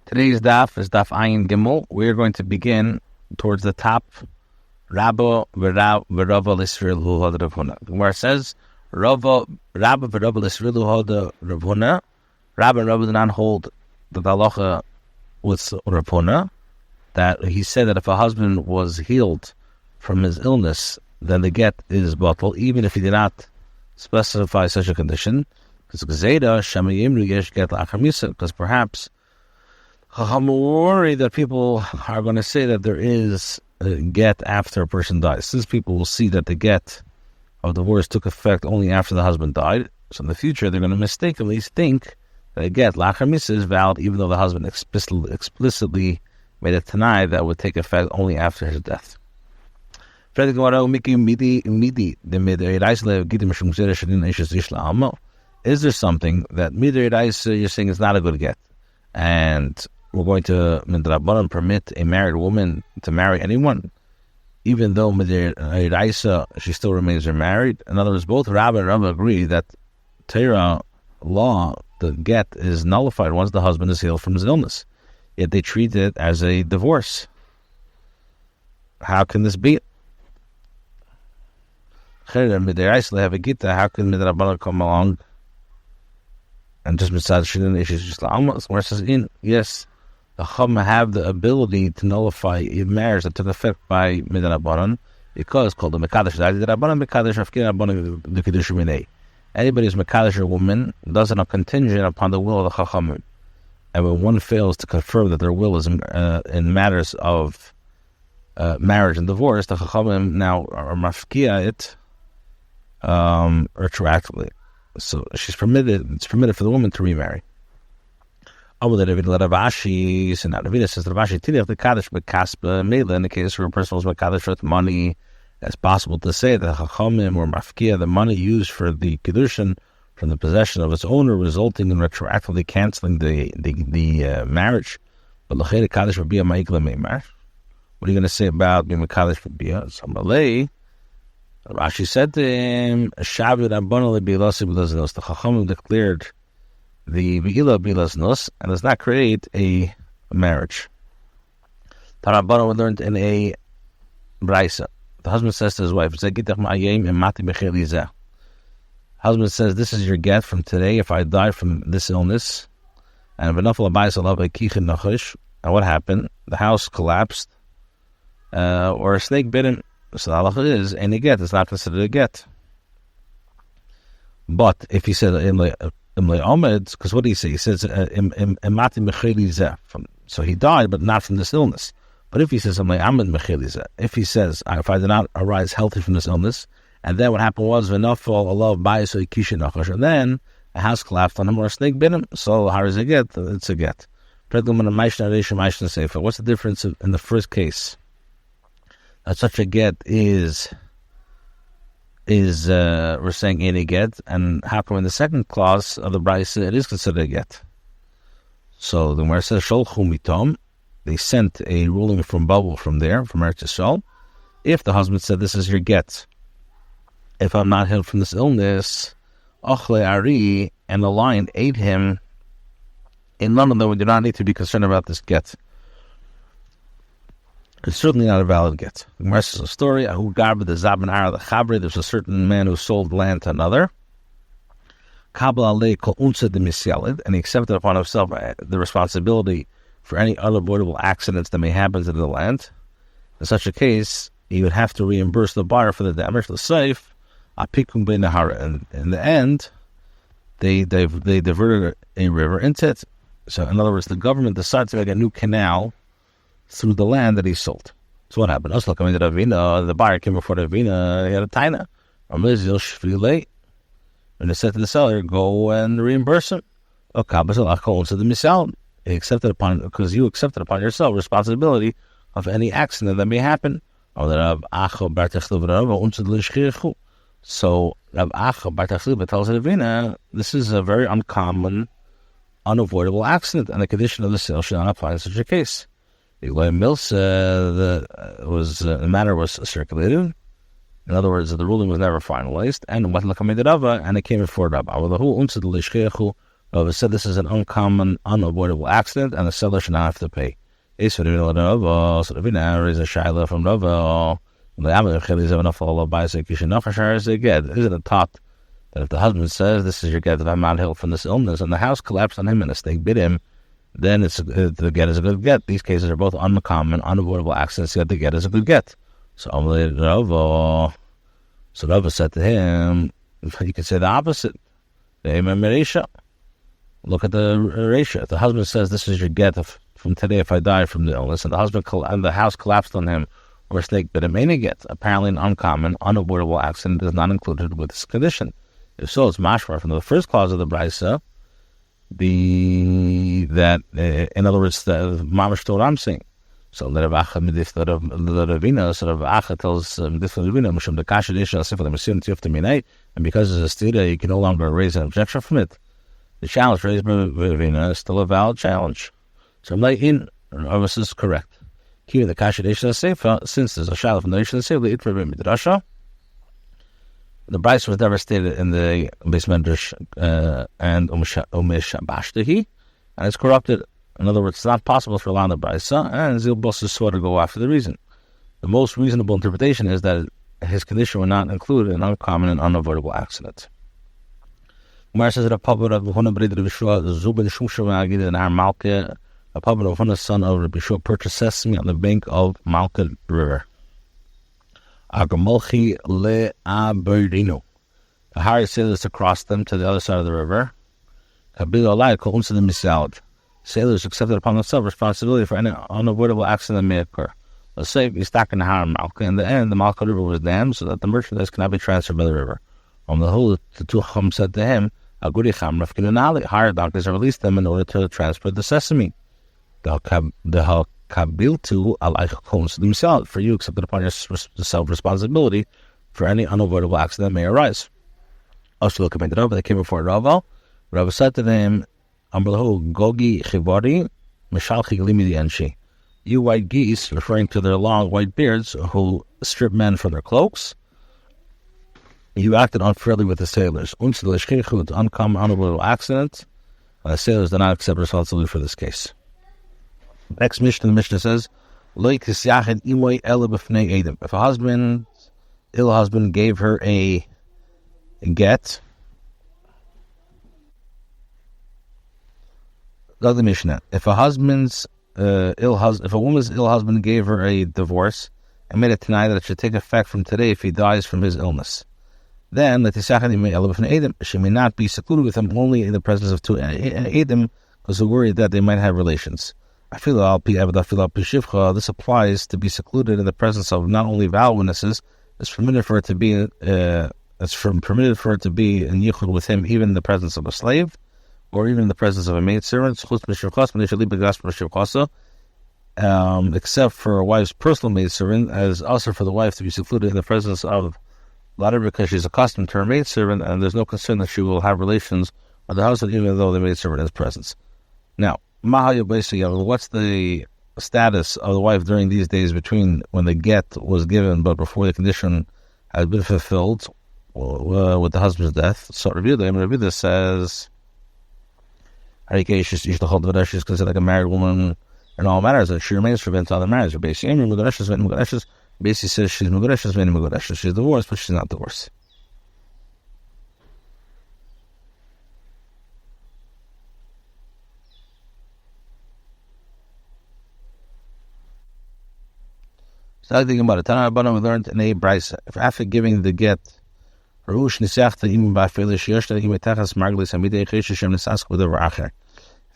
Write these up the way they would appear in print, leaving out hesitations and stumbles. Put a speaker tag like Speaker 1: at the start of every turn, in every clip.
Speaker 1: Today's daf is daf Ayin Gimel. We're going to begin towards the top. Rabba v'Rava l'Israel hu hada Rav Huna. The Gemara says, Rabba v'Rava l'Israel hu hada Rav Huna. Rabba and Rabba did not hold the halacha with Rav Huna, that he said that if a husband was healed from his illness, then the get is bottled, even if he did not specify such a condition. Because perhaps I'm worried that people are going to say that there is a get after a person dies. Since people will see that the get of divorce took effect only after the husband died, so in the future they're going to mistakenly think that a get lachar misa is valid, even though the husband explicitly made a tanai that would take effect only after his death. Is there something that midiraisa you're saying is not a good get, and we're going to midrabanan permit a married woman to marry anyone, even though midiraisa she still remains married? In other words, both Rabba and Rava agree that Torah law, the get is nullified once the husband is healed from his illness. Yet they treat it as a divorce. How can this be? Midiraisa have a gita. How can midrabanan come along and just besides shidduch issues, just where it says yes, the Chum have the ability to nullify a marriage that took effect by midrabanan, because it's called the mekadosh. Anybody who's mekadosh a woman does it on contingent upon the will of the Chachamim, and when one fails to confirm that their will is in matters of marriage and divorce, the Chachamim now are mafkia it retroactively. So it's permitted for the woman to remarry. So now Ravina says Ravashi Tiliach the Kaddish Bekaspa Mela, in the case where a person was Mekadosh with money, it's possible to say that Chachamim or Mafkia, the money used for the Kiddushin from the possession of its owner, resulting in retroactively cancelling the marriage. But Lachei Kaddish would be a Ma'ikla Meimar. What are you going to say about being Mekadosh for Bia? So Malay, Rashi said to him, the Chachamim declared the Be'ila Bilasnos and does not create a marriage. Tarabana learned in a Braisa. The husband says to his wife, husband says, this is your get from today if I die from this illness. And what happened? The house collapsed, or a snake bit him. So the halacha is any get is not considered a get. But if he said because what do he say? He says so he died, but not from this illness. But if he says if he says if I did not arise healthy from this illness, and then what happened was and then a house collapsed on him or a snake bit him, so how is it get? It's a get. What's the difference in the first case? That such a get is we're saying any get, and how come in the second clause of the Braisa it is considered a get? So the Gemara says Sholchu mitom, they sent a ruling from Babel from Eretz Yisrael. If the husband said this is your get, if I'm not healed from this illness, Ochle Ari, and the lion ate him, in none of them we do not need to be concerned about this get. It's certainly not a valid get. The Gemara says a story. There's a certain man who sold land to another. And he accepted upon himself the responsibility for any unavoidable accidents that may happen to the land. In such a case, he would have to reimburse the buyer for the damage. The safe, and in the end, they diverted a river into it. So in other words, the government decided to make a new canal through the land that he sold. So what happened? The buyer came before the Ravina, he had a taina. And they said to the seller, go and reimburse him. He accepted because you accepted upon yourself responsibility of any accident that may happen. So Rav Acha Bar Tachliba tells the Ravina, this is a very uncommon, unavoidable accident, and the condition of the sale should not apply in such a case. The matter was circulated. In other words, the ruling was never finalized, and it came before Rabba. Rava said this is an uncommon, unavoidable accident, and the seller should not have to pay. So Ravina raised a shaila from Rava. Isn't it taught that if the husband says, this is your get, that I'm not healed from this illness, and the house collapsed on him and a snake bit him, then the get is a good get. These cases are both uncommon, unavoidable accidents, yet the get is a good get. So Rava said to him, you could say the opposite. Look at the ratio. If the husband says, this is your get from today if I die from the illness, and the house collapsed on him, or a snake bit him, any get. Apparently an uncommon, unavoidable accident is not included with this condition. If so, it's mashmar from the first clause of the brisa, in other words, the mamash to what I'm saying. So the Ravina tells Ravina, and because it's a stira, you can no longer raise an objection from it. The challenge raised by Ravina is still a valid challenge. So I'm like, this is correct. Here, the kasha deisha seifa, since there's a shadow from the deisha seifa, the itra midrasha. The brisa was never stated in the base medrash and umesh bashtahi, and it's corrupted. In other words, it's not possible for allowing the brisa, and Zilbos is sort of go after the reason. The most reasonable interpretation is that his condition would not include an uncommon and unavoidable accident. Umar says that a public of Huna Brid Rishua, Zubin Shumshav Agid and Har Malka, a public of Huna son of Rabbi Shua purchased sesame on the bank of Malka River. Agamolchi le Aberdino. The Hari sailors across them to the other side of the river. Kabil Alai called unto the misalad. Sailors accepted upon themselves responsibility for any unavoidable accident that may occur. Let's say he's stuck in the Har Malka. In the end, the Malka River was dammed so that the merchandise cannot be transferred by the river. On the whole, the two Chum said to him, Aguri Cham Rafkinanali, hire doctors and release them in order to transport the sesame. The Kabil to Alai Chum themselves, for you accepted upon yourself responsibility for any unavoidable accident that may arise. Also, look at Rava, they came before Rava. Rava said to them, Amrlahu Gogi Chivari, Mishalchi Limidi Enshi. You white geese, referring to their long white beards, who strip men from their cloaks, you acted unfairly with the sailors. Uncommon, unavoidable accident. The sailors did not accept responsibility for this case. Next Mishnah, the Mishnah says, if a ill husband gave her a get, the Mishnah, if a woman's ill husband gave her a divorce and made it tonight that it should take effect from today if he dies from his illness, then she may not be secluded with him only in the presence of two Edom, because they're worried that they might have relations. This applies to be secluded in the presence of not only vow witnesses. It's permitted for her to be in yichud with him, even in the presence of a slave, or even in the presence of a maidservant, except for a wife's personal maidservant, as also for the wife to be secluded in the presence of latter, because she's accustomed to her maidservant, and there's no concern that she will have relations with the husband, even though the maidservant is present. Now, what's the status of the wife during these days between when the get was given but before the condition has been fulfilled with the husband's death? So Rabbi says, she's considered like a married woman in all matters, that she remains forbidden to other marriages. Basically says she's Mugareshes. She's divorced, but she's not divorced. So thinking about it. Tana Rabbanan, we learned in a brisa, if after giving the get, if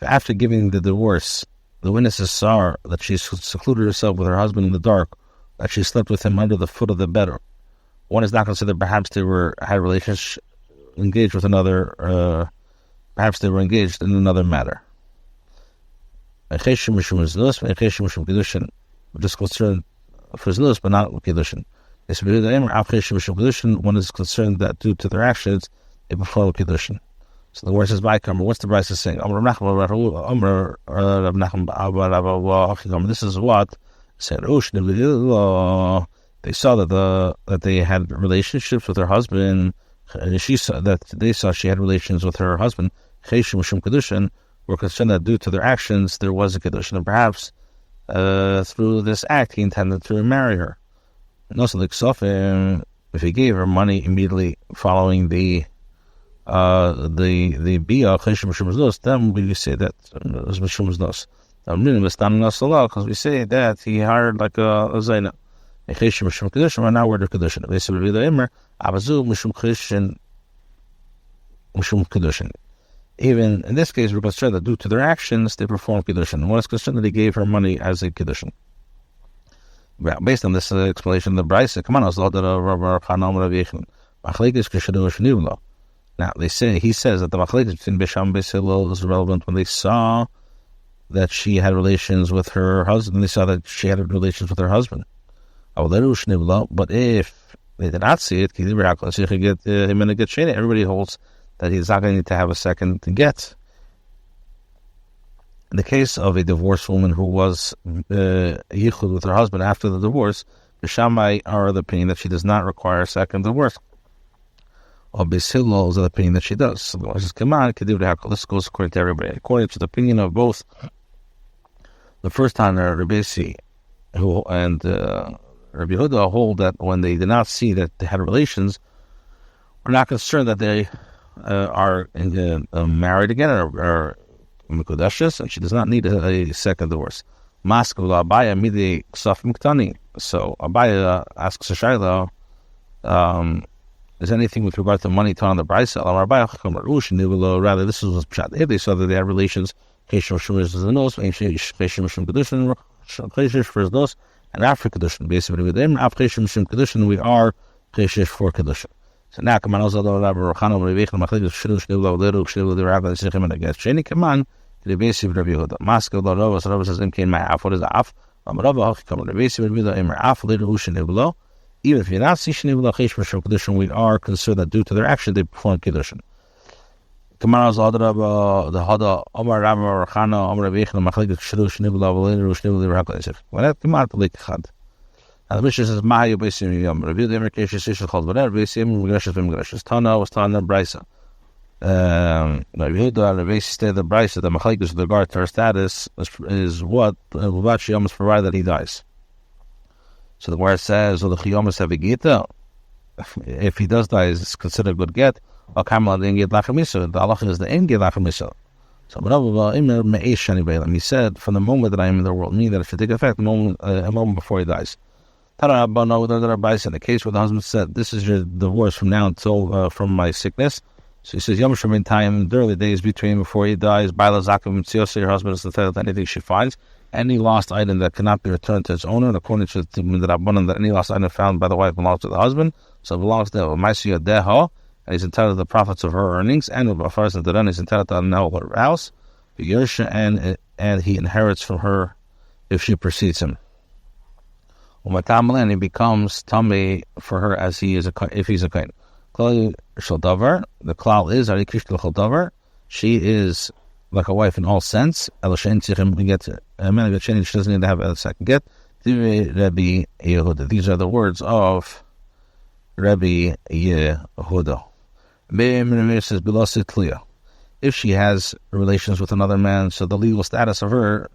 Speaker 1: after giving the divorce, the witnesses saw that she secluded herself with her husband in the dark, that she slept with him under the foot of the bed, one is not considered. Perhaps they had relations engaged with another. Perhaps they were engaged in another matter. Just concerned for znus, but not with kiddushin. One is concerned that due to their actions, they perform kiddushin. So the word says, what's the Brisa saying? This is what said. They saw that they had relationships with her husband. She saw that they saw she had relations with her husband. Cheshim Mishum Kedushin, were concerned that due to their actions there was a Kedushin, and perhaps through this act he intended to remarry her. And also, like Sofim, if he gave her money immediately following the Bia Cheshim Mishum Nos, then we say that it was Mishum Nos. Because we say that he hired like a Zaina. Cheshim Mishum Kedushin, and now we're the Kedushin. They say the Immer, Abazu Mishum Cheshin Mishum Kedushin. Even in this case, we're concerned that due to their actions, they performed Kedushin. One is concerned that he gave her money as a Kedushin. Well, based on this explanation, the Brisa, come on, now he says that the Machlekes between Bisham and Beis Hillel is relevant when they saw that she had relations with her husband. They saw that she had relations with her husband. But if they did not see it, everybody holds that he's not going to need to have a second get. In the case of a divorced woman who was yichud with her husband after the divorce, the Shammai are of the opinion that she does not require a second divorce. Or Beis Hillel is of the opinion that she does. So the one says, "Come on, this goes according to everybody." According to the opinion of both the first time Rabbi S and Rabbi Yehuda hold that when they did not see that they had relations, we're not concerned that they are married again or Mikudashis, and she does not need a second divorce. So Abaya asks a Shaila, is anything with regard to money taught on the Brisa? Rather, this was Pshat. If they saw that they had relations, and after Kedushin, basically with them, after Kedushin, we are Cheshish for Kedushin. So now, come on, also the Rabbi Rochana, Rabbi Yechon, Machlekes, Shidduch, Shnivu, Leru, Shnivu, the Rabbi, the Shechem, and the Gas. Sheni, come on, the basic Rabbi Yehuda. Maskell, the Rabbi, Rabbi says, "Im kein my af." What is the af? Rabbi Hochi, come on, the basic Rabbi Yehuda, Im af, Leru, Shnivu. Even if you're not see Shnivu, Chesh, for Kedushin, we are concerned that due to their action they perform Kedushin. Come on, also the Hada, Omar Rabbi Rochana, Omar Rabbi Yechon, Machlekes, Shidduch, Shnivu, Leru, Shnivu, the Rabbi. When that come out, Pelik Chad. And the Mishnah says, "Mahayu Beisim Yom." Review the Emerkesh Yisrael called whatever Beisim Migreshes V'Migreshes. Tana was Tana Brisa. Review the Rabbi stated the Brisa, the Machlekes with regard to her status is what she almost provided that he dies. So the word says, "O the Chiyomas have a Gita." If he does die, it's considered a good get. Or Kamala the Enged Lachamisa. The Allah is the Enged Lachamisa. So he said, from the moment that I am in the world, meaning that it should take effect a moment before he dies. In the case where the husband said, "This is your divorce from now until from my sickness." So he says, "Yom Shemin time, the early days between before he dies, Baila Zakim Tziosa, your husband is entitled to anything she finds, any lost item that cannot be returned to its owner, and according to the Rabbanan, that any lost item found by the wife belongs to the husband, so it belongs to Maisiya Deha, and he's entitled to the profits of her earnings, and Bafars and Daran is entitled to her house, and he inherits from her if she precedes him. And he becomes tummy for her as he is if he's a kain. The klal is she is like a wife in all sense. She doesn't need to have a second get. These are the words of Rabbi Yehuda. If she has relations with another man, so the legal status of her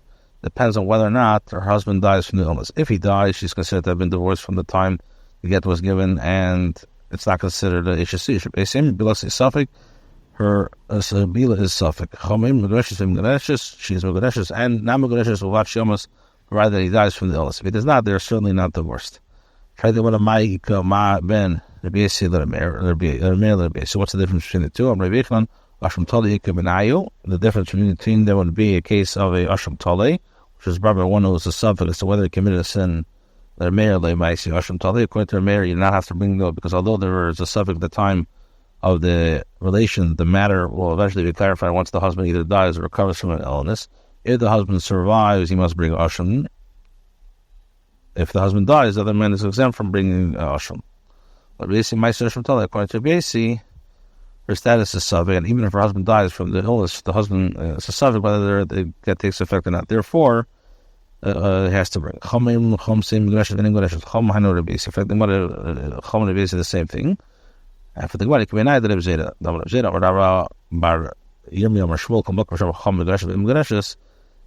Speaker 1: depends on whether or not her husband dies from the illness. If he dies, she's considered to have been divorced from the time the get was given, and it's not considered a Ishasi. Her Sabila is Suffolk. She's Megudeshes, and not Megudeshes will watch Yomas, provided that he dies from the illness. If he does not, they're certainly not divorced. Try to what a Ma'ika Ma Ben, Rabbi S. So what's the difference between the two? The difference between them would be a case of a Asham Tali, which is probably one who is a suffix as to whether he committed a sin. The mayor lay Maisi Asham Tali. According to the mayor, you do not have to bring the, because although there is a suffix at the time of the relation, the matter will eventually be clarified once the husband either dies or recovers from an illness. If the husband survives, he must bring Asham. If the husband dies, the other man is exempt from bringing Asham. But Basi Maisi Asham Tali, according to Basi, her status is suffix, and even if her husband dies from the illness, the husband is a suffix whether the get takes effect or not. Therefore, it has to bring. Chomim, Chomsim, Greshes, and English. Chom, Hano, Rebesi. In fact, the Chom and Rebesi is the same thing. And for the Gemara, it can be neither Reb Zera, or Rava Bar Yirmiyah or Shmuel Kamuk or Chacham Megreshes,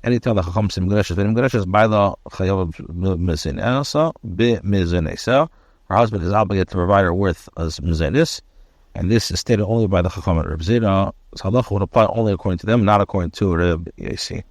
Speaker 1: anytime the Chacham say Megreshes, by the Chayav Mizinesa, Be Mizinesa, her husband is obligated to provide her with as Mizinis, and this is stated only by the Chacham at Reb Zera. So halacha would apply only according to them, not according to Reb Yasi.